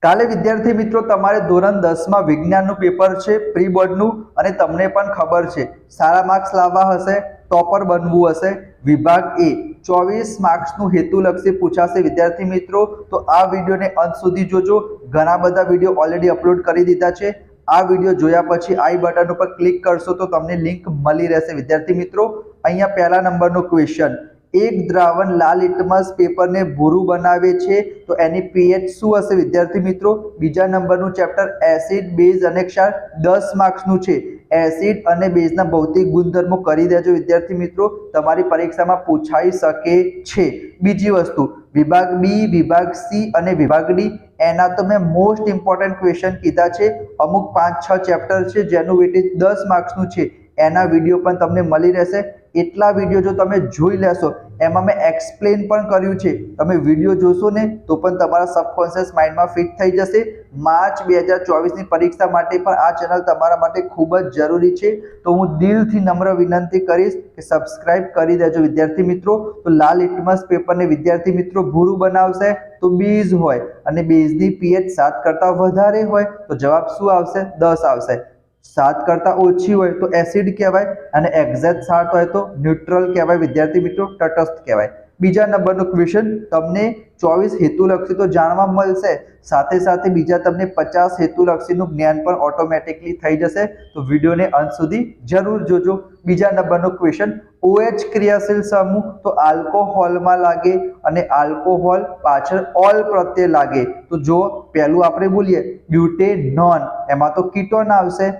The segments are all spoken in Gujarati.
કાલે વિદ્યાર્થી મિત્રો તમારે ધોરણ 10 માં વિજ્ઞાનનું પેપર છે પ્રી બોર્ડનું અને તમને પણ ખબર છે સારા માર્ક્સ લાવવા હશે, ટોપર બનવું હશે। વિભાગ એ 24 માર્ક્સનું હેતુલક્ષી પૂછાશે વિદ્યાર્થી મિત્રો। તો આ વિડિયોને અંત સુધી જોજો। ઘણા બધા વિડિયો ઓલરેડી અપલોડ કરી દીધા છે। આ વિડિયો જોયા પછી આઈ બટન ઉપર ક્લિક કરશો તો તમને લિંક મળી રહેશે વિદ્યાર્થી મિત્રો। અહીંયા પહેલા નંબરનો ક્વેશ્ચન, एक द्रावण लाल लिटमस पेपर ने भूरू बनावे छे तो एनी पीएच શું હશે વિદ્યાર્થી મિત્રો। બીજા નંબરનું ચેપ્ટર એસિડ બેઝ અને ક્ષાર 10 માર્ક્સનું છે। એસિડ અને બેઝના ભૌતિક ગુણધર્મો કરી દેજો વિદ્યાર્થી મિત્રો, તમારી પરીક્ષામાં પૂછાઈ શકે છે। બીજી વસ્તુ, વિભાગ બી, વિભાગ સી અને વિભાગ ડી એના તો મેં મોસ્ટ ઇમ્પોર્ટન્ટ ક્વેશ્ચન કીધા છે। અમુક 5-6 ચેપ્ટર છે જેનું વેટેજ 10 માર્ક્સનું છે, એના વિડીયો પણ તમને મળી રહેશે। એટલા વિડીયો જો તમે જોઈ લેશો, એમાં મેં એક્સપ્લેન પણ કર્યું છે, તમે વિડીયો જોશો ને તો પણ તમારા સબકોન્શિયસ માઇન્ડમાં ફિટ થઈ જશે। માર્ચ 2024 ની પરીક્ષા માટે પણ આ ચેનલ તમારા માટે ખૂબ જ જરૂરી છે। તો હું દિલથી નમ્ર વિનંતી કરીશ કે સબસ્ક્રાઇબ કરી દેજો વિદ્યાર્થી મિત્રો। તો લાલ લિટમસ પેપરને વિદ્યાર્થી મિત્રો ભૂરું બનાવશે તો બેઝ હોય અને બેઝની પીએચ 7 કરતાં વધારે હોય તો જવાબ શું આવશે? 10 આવશે। 7 કરતાં ઓછી હોય તો એસિડ કહેવાય અને એક્ઝેક્ટ 7 હોય તો ન્યુટ્રલ કહેવાય વિદ્યાર્થી મિત્રો, તટસ્થ કહેવાય। બીજા નંબરનો ક્વેશ્ચન, તમને 24 હેતુલક્ષી તો જાણવા મળશે, સાથે સાથે બીજા તમને 50 હેતુલક્ષીનું જ્ઞાન પણ ઓટોમેટિકલી થઈ જશે। તો વિડીયોને અંત સુધી જરૂર જોજો। બીજા નંબરનો ક્વેશ્ચન, OH ક્રિયાશીલ સમૂહ તો આલ્કોહોલમાં લાગે અને આલ્કોહોલ પાછળ ઓલ પ્રત્યે લાગે તો જો પહેલું આપણે બોલીએ બ્યુટેનોન, એમાં તો કીટોન આવશે।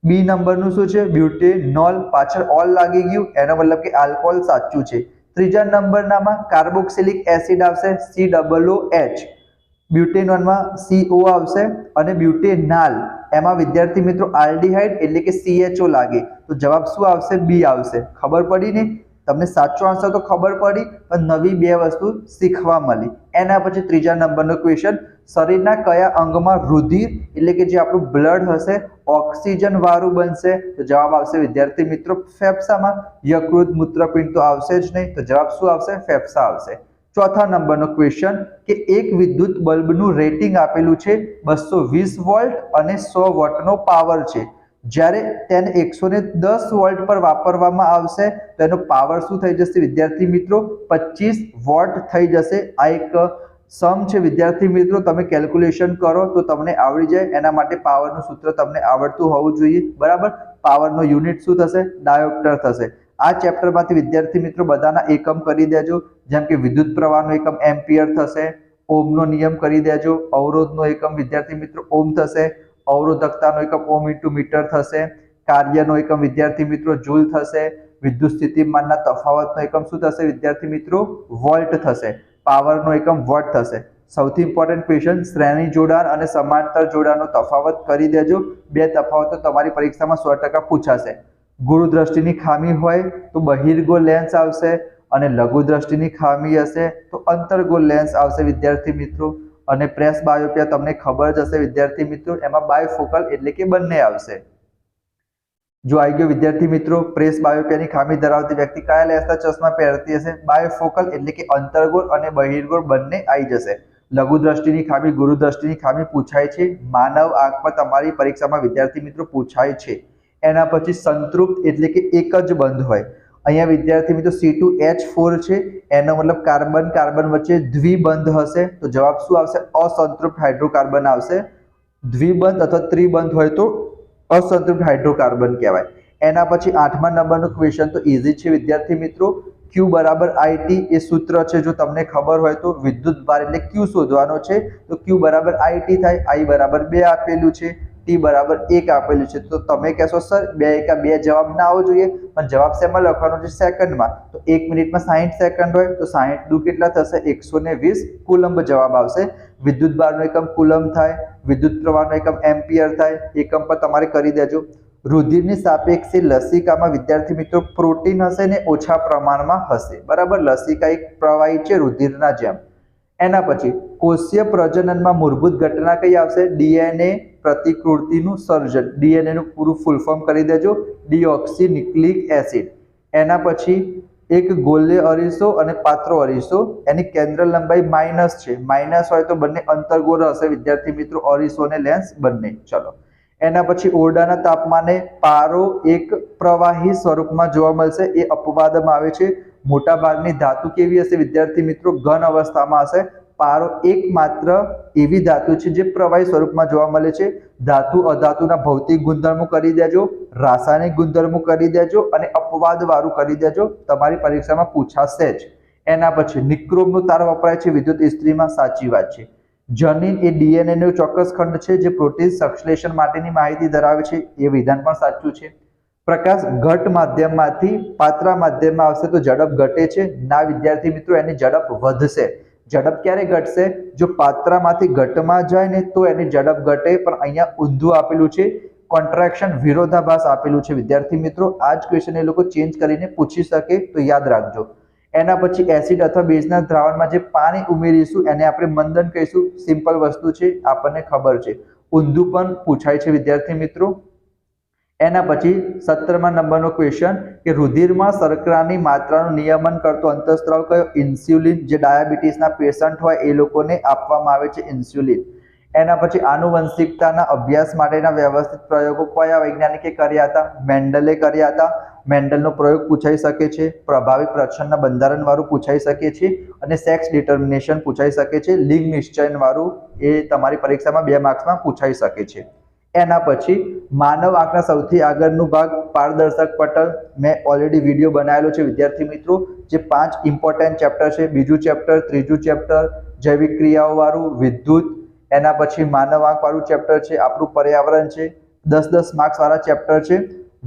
બી નંબરનું શું છે? બ્યુટેનોલ, પાછળ ઓલ લાગી ગયું, એનો મતલબ કે આલ્કોહોલ સાચું છે। ત્રીજા નંબરનામાં કાર્બોક્સિલિક એસિડ આવશે COOH, બ્યુટેનોનમાં CO આવશે અને બ્યુટેનાલ એમાં વિદ્યાર્થી મિત્રો આલ્ડીહાઇડ એટલે કે CHO લાગે તો જવાબ શું આવશે? બી આવશે। ખબર પડી ને? તમને સાચો આન્સર તો ખબર પડી, પણ નવી બે વસ્તુ શીખવા મળી। એના પછી ત્રીજા નંબરનો ક્વેશ્ચન, શરીરના કયા અંગમાં રુધિર એટલે કે જે આપણું બ્લડ હશે ઓક્સિજન વાળું બનશે તો જવાબ આવશે વિદ્યાર્થી મિત્રો ફેફસામાં। યકૃત, મૂત્રપિંડ તો આવશે જ નહીં, તો જવાબ શું આવશે? ફેફસા આવશે। ચોથા નંબરનો ક્વેશ્ચન કે એક વિદ્યુત બલ્બનું રેટિંગ આપેલું છે 220 વોલ્ટ અને 100 વોટનો પાવર છે, જ્યારે તેને 110 વોલ્ટ પર વાપરવામાં આવશે તો એનો પાવર શું થઈ જશે વિદ્યાર્થી મિત્રો? 25 વોટ થઈ જશે। આ એક સમ છે વિદ્યાર્થી મિત્રો, તમે કેલ્ક્યુલેશન કરો તો તમને આવડી જાય। એના માટે પાવરનું સૂત્ર તમને આવડતું હોવું જોઈએ, બરાબર। પાવરનો યુનિટ શું થશે? ડાયોપ્ટર થશે। આ ચેપ્ટરમાંથી વિદ્યાર્થી મિત્રો બધાના એકમ કરી દેજો, જેમ કે વિદ્યુત પ્રવાહનો એકમ એમ્પિયર થશે, ઓહમનો નિયમ કરી દેજો, અવરોધનો એકમ વિદ્યાર્થી મિત્રો ઓહમ થશે, અવરોધકતાનો એકમ ઓહમ ઇન્ટુ મીટર થશે, કાર્યનો એકમ વિદ્યાર્થી મિત્રો જૂલ થશે, વિદ્યુત સ્થિતિમાનના તફાવતનો એકમ શું થશે વિદ્યાર્થી મિત્રો? વોલ્ટ થશે, પાવરનો એકમ વોટ થશે। સૌથી ઇમ્પોર્ટન્ટ ક્વેશ્ચન, શ્રેણી જોડાણ અને સમાંતર જોડાણનો તફાવત કરી દેજો, બે તફાવતો તમારી પરીક્ષામાં 100% પૂછાશે। ગુરુ દ્રષ્ટિની ખામી હોય તો બહિર્ગોળ લેન્સ આવશે અને લઘુ દ્રષ્ટિની ખામી હશે તો અંતર્ગોળ લેન્સ આવશે વિદ્યાર્થી મિત્રો। અને પ્રેસ બાયોપિયા તમને ખબર જ હશે વિદ્યાર્થી મિત્રો, એમાં બાયફોકલ એટલે કે બંને આવશે। જો આવી ગયો વિદ્યાર્થી મિત્રો, પ્રેસ બાયોપિયાની ખામી ધરાવતી વ્યક્તિ કયા લેન્સના ચશ્મા પહેરતી હશે? બાયફોકલ એટલે કે અંતર્ગોળ અને બહિર્ગોળ બંને આવી જશે। લઘુ દ્રષ્ટિની ખામી, ગુરુ દ્રષ્ટિની ખામી પૂછાય છે, માનવ આંખ પર તમારી પરીક્ષામાં વિદ્યાર્થી મિત્રો પૂછાય છે। એના પછી સંતૃપ્ત એટલે કે એક જ બંધ હોય, અહીંયા વિદ્યાર્થી મિત્રો C2H4 છે, એનો મતલબ કાર્બન કાર્બન વચ્ચે દ્વિબંધ હશે તો જવાબ શું આવશે? અસંતૃપ્ત હાઇડ્રોકાર્બન આવશે। દ્વિબંધ અથવા ત્રિબંધ હોય તો અસંતૃપ્ત હાઇડ્રોકાર્બન કહેવાય। એના પછી 8મા નંબરનો ક્વેશ્ચન તો ઈઝી છે વિદ્યાર્થી મિત્રો, Q = IT એ સૂત્ર છે, જો તમને ખબર હોય તો વિદ્યુત ભાર એટલે Q શોધવાનો છે તો Q = IT થાય, I = 2 આપેલું છે, T = 1 આપેલું છે। તો તમે કહેશો સર 2 એકા 2 જવાબ ના આવવો જોઈએ, પણ જવાબ શેમાં લખવાનો છે? સેકન્ડમાં। તો 1 મિનિટમાં 60 સેકન્ડ હોય તો 60 દુ કેટલા થશે? 120 કુલમ્બ જવાબ આવશે। વિદ્યુત ભારનો એકમ કુલમ્બ થાય, વિદ્યુત પ્રવાહનો એકમ એમ્પિયર થાય, એકમ પર તમારે કરી દેજો। રુધિરની સાપેક્ષે લસિકામાં વિદ્યાર્થી મિત્રો પ્રોટીન હશે ને ઓછા પ્રમાણમાં હશે, બરાબર। લસિકા એક પ્રવાહી છે રુધિરના જેમ। એના પછી કોષીય પ્રજનનમાં મૂળભૂત ઘટના કઈ આવશે? DNA પ્રતિકૃતિનું સર્જન, DNA નું પૂરું ફૂલ ફોર્મ કરી દેજો, ડીઓક્સી ન્યુક્લિક એસિડ। એના પછી એક ગોલ્ય અરીસો અને પાત્રો અરીસો, એની કેન્દ્ર લંબાઈ માઇનસ છે. માઇનસ હોય તો બંને અંતર્ગોળ હશે વિદ્યાર્થી મિત્રો, અરીસો અને લેન્સ બંને. ચલો એના પછી ઓરડાના તાપમાને પારો એક પ્રવાહી સ્વરૂપમાં જોવા મળશે, એ અપવાદમાં આવે છે. મોટા ભાગની ધાતુ કેવી હશે વિદ્યાર્થી મિત્રો? ઘન અવસ્થામાં હશે. પારો એકમાત્ર એવી ધાતુ છે જે પ્રવાહી સ્વરૂપમાં જોવા મળે છે. ધાતુ અધાતુના ભૌતિક ગુણધર્મો કરી દેજો, રાસાયણિક ગુણધર્મો કરી દેજો અને અપવાદ વાળું કરી દેજો, તમારી પરીક્ષામાં પૂછાશે જ. એના પછી નિક્રોમનો તાર વપરાય છે વિદ્યુત ઇસ્ત્રીમાં, સાચી વાત છે. જનીન એ ડીએનએ નો ચોક્કસ ખંડ છે જે પ્રોટીન સંશ્લેષણ માટેની માહિતી ધરાવે છે, એ વિધાન પણ સાચું છે. પ્રકાશ ઘટ માધ્યમમાંથી પાત્રા માધ્યમમાં આવશે તો ઝડપ ઘટે છે. ના વિદ્યાર્થી મિત્રો, એની ઝડપ વધશે. ઝડપ ક્યારે ઘટશે? જો પાત્રામાંથી ઘટમાં જાય ને તો એની ઝડપ ઘટે, પણ અહીંયા ઊંધું આપેલું છે, કોન્ટ્રાક્શન વિરોધાભાસ આપેલું છે વિદ્યાર્થી મિત્રો. આ જ ક્વેશ્ચન એ લોકો ચેન્જ કરીને પૂછી શકે તો યાદ રાખજો. એના પછી એસિડ અથવા બેઝના દ્રાવણમાં જે પાણી ઉમેરીશું એને આપણે મંદન કહીશું. સિમ્પલ વસ્તુ છે, આપણને ખબર છે. ઊંધું પણ પૂછાય છે વિદ્યાર્થી મિત્રો. એના પછી 17મા નંબરનો ક્વેશ્ચન કે રુધિરમાં શર્કરાની માત્રાનું નિયમન કરતો અંતઃસ્ત્રાવ કયો? ઇન્સ્યુલિન. જે ડાયાબિટીસના પેશન્ટ હોય એ લોકોને આપવામાં આવે છે ઇન્સ્યુલિન. એના પછી આનુવંશિકતાના અભ્યાસ માટેના વ્યવસ્થિત પ્રયોગો કયા વૈજ્ઞાનિકે કર્યા હતા? મેન્ડલે કર્યા હતા. મેન્ડલનો પ્રયોગ પૂછાઈ શકે છે. પ્રભાવી પ્રચ્છન્ન બંધારણ વાળું પૂછાઈ શકે છે અને સેક્સ ડિટર્મિનેશન પૂછાઈ શકે છે. લિંગ નિશ્ચયન વાળું એ તમારી પરીક્ષામાં 2 માર્ક્સમાં પૂછાઈ શકે છે. એના પછી માનવ આંખના સૌથી આગળનું ભાગ પારદર્શક પટલ. મેં ઓલરેડી વિડીયો બનાવેલો છે વિદ્યાર્થી મિત્રો, જે 5 ઇમ્પોર્ટન્ટ ચેપ્ટર છે. બીજું ચેપ્ટર, ત્રીજું ચેપ્ટર જૈવિક ક્રિયાઓ વાળું, વિદ્યુત, એના પછી માનવ આંખ વાળું ચેપ્ટર છે, આપણું પર્યાવરણ છે. 10-10 માર્ક્સ વાળા ચેપ્ટર છે.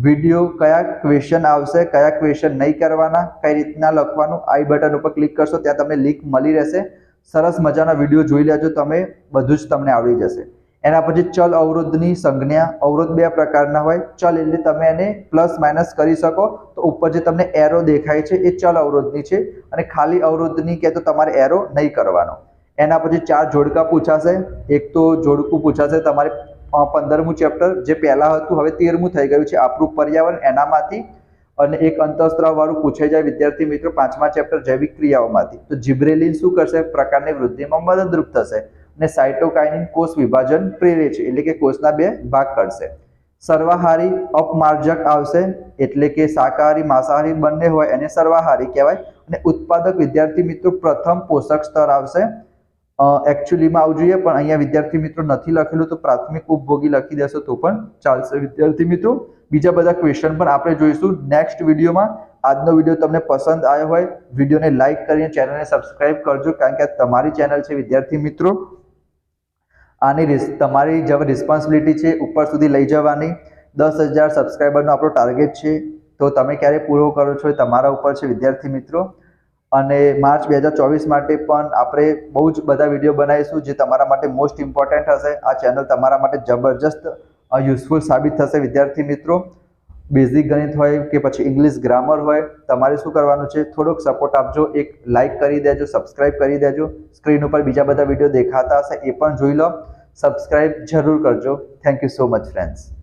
વિડીયો કયા ક્વેશ્ચન આવશે, કયા ક્વેશ્ચન નહીં કરવાના, કઈ રીતના લખવાનું, આઈ બટન ઉપર ક્લિક કરશો ત્યાં તમને લિંક મળી રહેશે. સરસ મજાના વિડીયો જોઈ લેજો તમે, બધું જ તમને આવડી જશે. એના પછી ચલ અવરોધની સંજ્ઞા. અવરોધ 2 પ્રકારના હોય. ચલ એટલે તમે એને પ્લસ માઇનસ કરી શકો, તો ઉપર જે તમને એરો દેખાય છે એ ચલ અવરોધની છે, અને ખાલી અવરોધની કે તો તમારે એરો નહીં કરવાનો. એના પછી 4 જોડકા પૂછાશે. એક તો જોડકું પૂછાશે તમારે 15મું ચેપ્ટર, જે પહેલા હતું હવે 13મું થઈ ગયું છે, આપણું પર્યાવરણ, એનામાંથી. અને એક અંતઃસ્ત્રાવ વાળું પૂછાઈ જાય વિદ્યાર્થી મિત્રો 5મા ચેપ્ટર જૈવિક ક્રિયાઓમાંથી. તો જિબ્રેલિન શું કરશે? પ્રકારની વૃદ્ધિમાં મદદરૂપ થશે. અને સાયટોકાઇનિન કોષ વિભાજન પ્રેરે છે, એટલે કે કોષના 2 ભાગ કરશે. સર્વાહારી અપમાર્જક આવશે, એટલે કે શાકાહારી માંસાહારી બંને હોય એને સર્વાહારી કહેવાય. અને ઉત્પાદક વિદ્યાર્થી મિત્રો પ્રથમ પોષક સ્તર આવશે. એકચ્યુઅલીમાં આવું જોઈએ, પણ અહીંયા વિદ્યાર્થી મિત્રો નથી લખેલું, તો પ્રાથમિક ઉપભોગી લખી દેશો તો પણ ચાલશે વિદ્યાર્થી મિત્રો. બીજા બધા ક્વેશ્ચન પણ આપણે જોઈશું નેક્સ્ટ વિડીયોમાં. આજનો વિડીયો તમને પસંદ આવ્યો હોય, વિડીયોને લાઇક કરીને ચેનલને સબસ્ક્રાઇબ કરજો, કારણ કે આ તમારી ચેનલ છે વિદ્યાર્થી મિત્રો. આની તમારી જે રિસ્પોન્સિબિલિટી છે ઉપર સુધી લઈ જવાની. 10,000 સબસ્ક્રાઈબરનો આપણો ટાર્ગેટ છે, તો તમે ક્યારે પૂરો કરો છો એ તમારા ઉપર છે વિદ્યાર્થી મિત્રો. અને માર્ચ 2024 માટે પણ આપણે બહુ જ બધા વિડીયો બનાવીશું જે તમારા માટે મોસ્ટ ઇમ્પોર્ટન્ટ હશે. આ ચેનલ તમારા માટે જબરજસ્ત યુઝફુલ સાબિત થશે વિદ્યાર્થી મિત્રો. બેઝિક ગણિત હોય કે પછી ઇંગ્લિશ ગ્રામર હોય, તમારે શું કરવાનું છે? થોડોક સપોર્ટ આપજો, એક લાઇક કરી દેજો, સબસ્ક્રાઇબ કરી દેજો. સ્ક્રીન ઉપર બીજા બધા વિડીયો દેખાતા હશે એ પણ જોઈ લો, સબસ્ક્રાઇબ જરૂર કરજો. Thank you so much friends.